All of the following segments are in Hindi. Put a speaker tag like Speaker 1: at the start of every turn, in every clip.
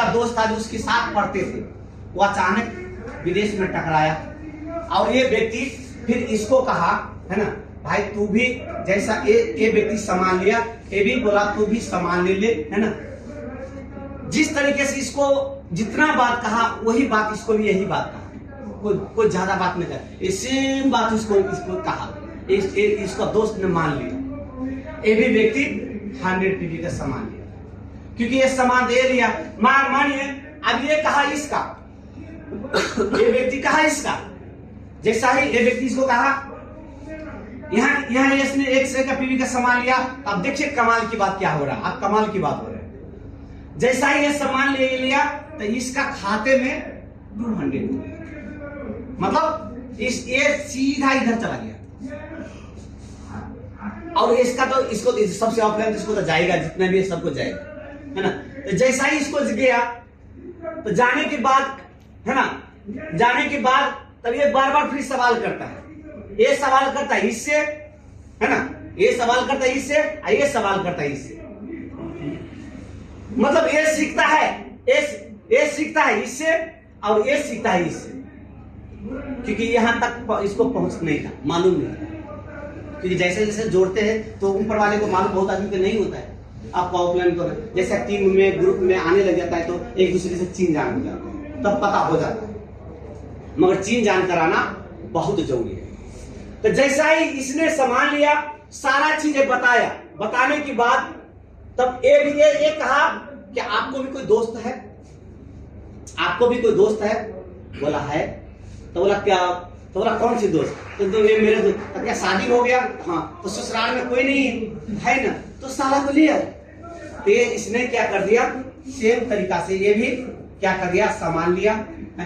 Speaker 1: उनका दोस्त था जो उसके साथ पढ़ते थे, वो अचानक विदेश में टकराया और ये व्यक्ति फिर इसको कहा, है ना भाई तू भी जैसा ये व्यक्ति सामान लिया, ये भी बोला तू भी सामान ले ले, है ना। जिस तरीके से इसको जितना बात कहा वही बात इसको भी यही बात कहा, कोई ज्यादा बात नहीं कहा, सेम बात इसको कहा। इसका दोस्त ने मान लिया, ये भी व्यक्ति 100 पीवी का सामान लिया, क्योंकि ये सामान दे लिया। मानिए अब ये कहा इसका, ये व्यक्ति कहा इसका, जैसा ही ये व्यक्ति इसको कहा, यहाँ इसने 100 का पीवी का सामान लिया। अब देखिए कमाल की बात क्या हो रहा है, अब कमाल की बात हो रहा है। जैसा ही ये सामान ले लिया तो इसका खाते में 200, मतलब ये सीधा इधर चला गया। और इसका तो इसको सबसे ऑफलाइन इसको तो जाएगा, जितना भी सबको जाएगा, है ना। तो जैसा ही इसको गया तो जाने के बाद, है ना, जाने के बाद तब ये बार बार फिर सवाल करता है, ये सवाल करता है इससे, है ना, ये सवाल करता है इससे, ये सवाल करता है इससे। मतलब ये सीखता है, ये सीखता है इससे और ये सीखता है इससे, क्योंकि यहां तक इसको पहुंच नहीं था, मालूम नहीं था। क्योंकि जैसे जैसे जोड़ते हैं तो ऊपर वाले को मालूम, बहुत आदमी को नहीं होता है। आप ऑफलाइन को जैसे टीम में ग्रुप में आने लग जाता है तो एक दूसरे से चीन जान हो जाता है, तब पता हो जाता है, मगर चीन जान कराना बहुत जरूरी है। तो जैसा ही इसने सामान लिया, सारा चीजें बताया, बताने के बाद तब ये कहा कि आपको भी कोई दोस्त है, आपको भी कोई दोस्त है? बोला है। तो बोला क्या? तो बोला कौन सी दोस्त? तो ये मेरे दोस्त। तो क्या शादी हो गया? हाँ। तो ससुराल में कोई नहीं है ना, तो साला को लिया। तो ये इसने क्या कर दिया, सेम तरीका से ये भी क्या कर दिया, सामान लिया,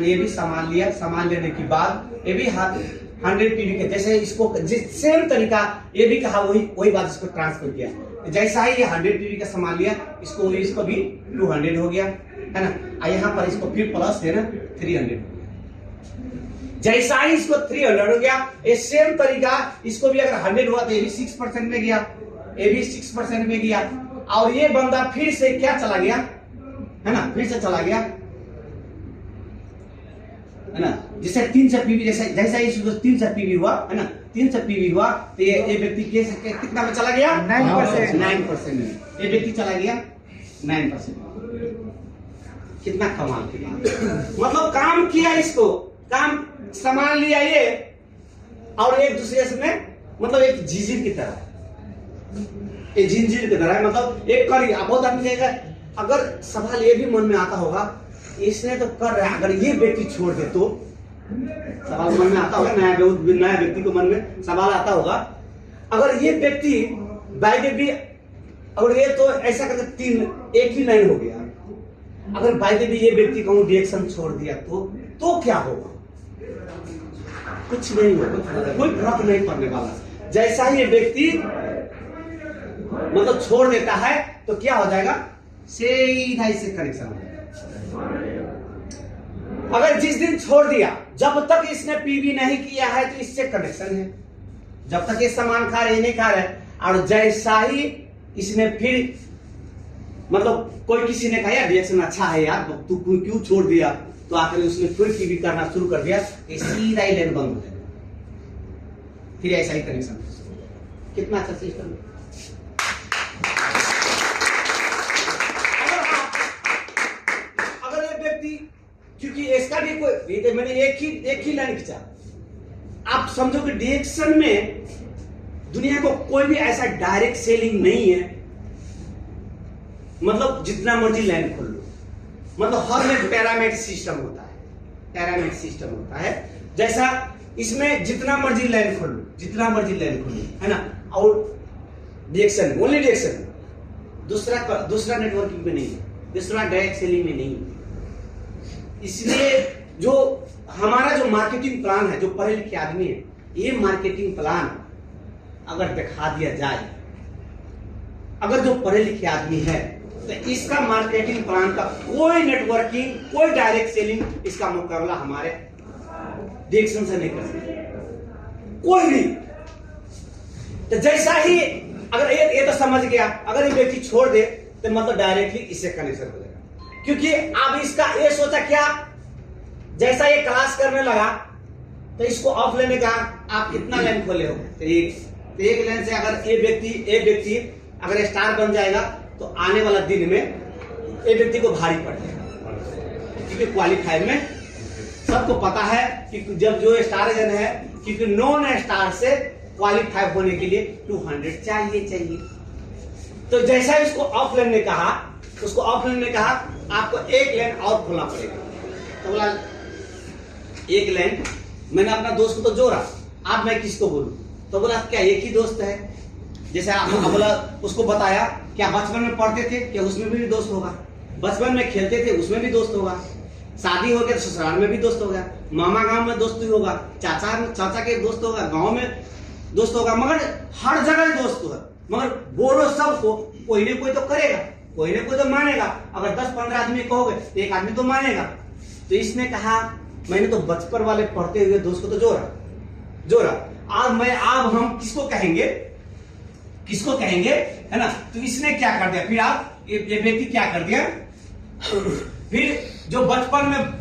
Speaker 1: ये भी सामान लिया। सामान लेने के बाद ये भी 100 पीवी के जैसे इसको सेम तरीका ये भी कहा, वही बात इसको ट्रांसफर किया। जैसा ही ये 100 पीवी का सामान लिया, इसको भी 200 हो गया, है ना। यहाँ पर इसको फिर प्लस है ना 300 हो गया। जैसा ही इसको 300 हो गया, ये सेम तरीका इसको भी अगर 100 हुआ तो ये भी 6% में गया, ये भी 6% में गया। और ये बंदा फिर से क्या चला गया, है ना, फिर से चला गया, है ना। जैसे 300 पीवी, जैसा इसको 300 पीवी हुआ, है ना, 300 पीवी हुआ तो ये व्यक्ति कितना में चला गया, 9% में ये व्यक्ति चला गया 9%। कितना कमाल की बात। मतलब काम किया, इसको काम सामान लिया ये, और एक दूसरे से में मतलब एक जीजीर की तरह, एक जिंजीर की तरह, मतलब एक कर। बहुत आदमी कहेगा, अगर सवाल ये भी मन में आता होगा, इसने तो कर रहा है, अगर ये व्यक्ति छोड़ दे तो सवाल मन में आता होगा, नया व्यक्ति को मन में सवाल आता होगा, अगर ये व्यक्ति बाय भी, अगर ये तो ऐसा करके एक ही लाइन हो गया, अगर बाय भी ये व्यक्ति कहूं रिएक्शन छोड़ दिया तो क्या होगा? कुछ नहीं होगा, कोई फर्क नहीं पड़ने वाला। जैसा ही ये व्यक्ति मतलब छोड़ देता है तो क्या हो जाएगा, सीधा इससे कनेक्शन हो जाएगा। अगर जिस दिन छोड़ दिया, जब तक इसने पीवी नहीं किया है तो इससे कनेक्शन है, जब तक ये सामान खा रहे नहीं खा रहे। और जैसा ही इसने फिर मतलब कोई किसी ने कहा यार रिएक्शन अच्छा है यार, तू क्यों छोड़ दिया, तो आकर उसने फिर पीवी करना शुरू कर दिया, सीधा ही लेन बंद हो जाएगा, फिर ऐसा ही कनेक्शन। कितना अच्छा सिस्टम है। क्योंकि इसका भी कोई, मैंने एक ही लाइन खींचा। आप समझो कि डिएक्शन में दुनिया को कोई भी ऐसा डायरेक्ट सेलिंग नहीं है, मतलब जितना मर्जी लाइन खोल लो, मतलब हर में पैरामिड सिस्टम होता है, पैरामिड सिस्टम होता है। जैसा इसमें जितना मर्जी लाइन खोल लो, जितना मर्जी लाइन खोल लो, है ना। और डिएक्शन ओनली डिएक्शन, दूसरा नेटवर्किंग में नहीं है, दूसरा डायरेक्ट सेलिंग में नहीं है। इसलिए जो हमारा जो मार्केटिंग प्लान है, जो पढ़े लिखे आदमी है, ये मार्केटिंग प्लान अगर दिखा दिया जाए, अगर जो पढ़े लिखे आदमी है, तो इसका मार्केटिंग प्लान का कोई नेटवर्किंग, कोई डायरेक्ट सेलिंग इसका मुकाबला हमारे डिएक्शन से नहीं कर सकते, कोई भी। तो जैसा ही अगर ये तो समझ गया, अगर ये व्यक्ति छोड़ दे तो मतलब डायरेक्टली इससे कनेक्शन हो जाएगा। क्योंकि अब इसका ये सोचा क्या, जैसा ये क्लास करने लगा तो इसको ऑफ लेने का आप कितना लाइन खोले हो, तो एक लाइन से अगर ये व्यक्ति अगर स्टार बन जाएगा तो आने वाला दिन में ये व्यक्ति को भारी पड़ जाएगा। क्योंकि क्वालिफायर में सबको पता है कि जब जो स्टार जन है, क्योंकि नॉन स्टार से क्वालिफाई होने के लिए 200 चाहिए। तो जैसा इसको ऑफ लाइन ने कहा, उसको ऑफ लाइन ने कहा आपको एक लाइन और खोलना पड़ेगा। तो बोला एक लाइन, मैंने अपना दोस्त को तो जोड़ा, अब मैं किसको बोलूं, तो बोला क्या एक ही दोस्त है। जैसे आप बोला उसको बताया क्या बचपन में पढ़ते थे क्या, उसमें भी दोस्त होगा, बचपन में खेलते थे उसमें भी दोस्त होगा, शादी हो गया तो ससुराल में भी दोस्त होगा, मामा गांव में दोस्त होगा, चाचा के दोस्त होगा, गांव में दोस्त होगा, मगर हर जगह दोस्त होगा। मगर बोलो सबको, कोई ना कोई तो करेगा, कोई ना कोई तो मानेगा। अगर 10-15 आदमी कहोगे तो एक आदमी तो मानेगा। तो इसने कहा मैंने तो बचपन वाले पढ़ते हुए दोस्त को तो जोड़ा। अब हम किसको कहेंगे, है ना। तो इसने क्या कर दिया, फिर आप ये व्यक्ति क्या कर दिया, फिर जो बचपन में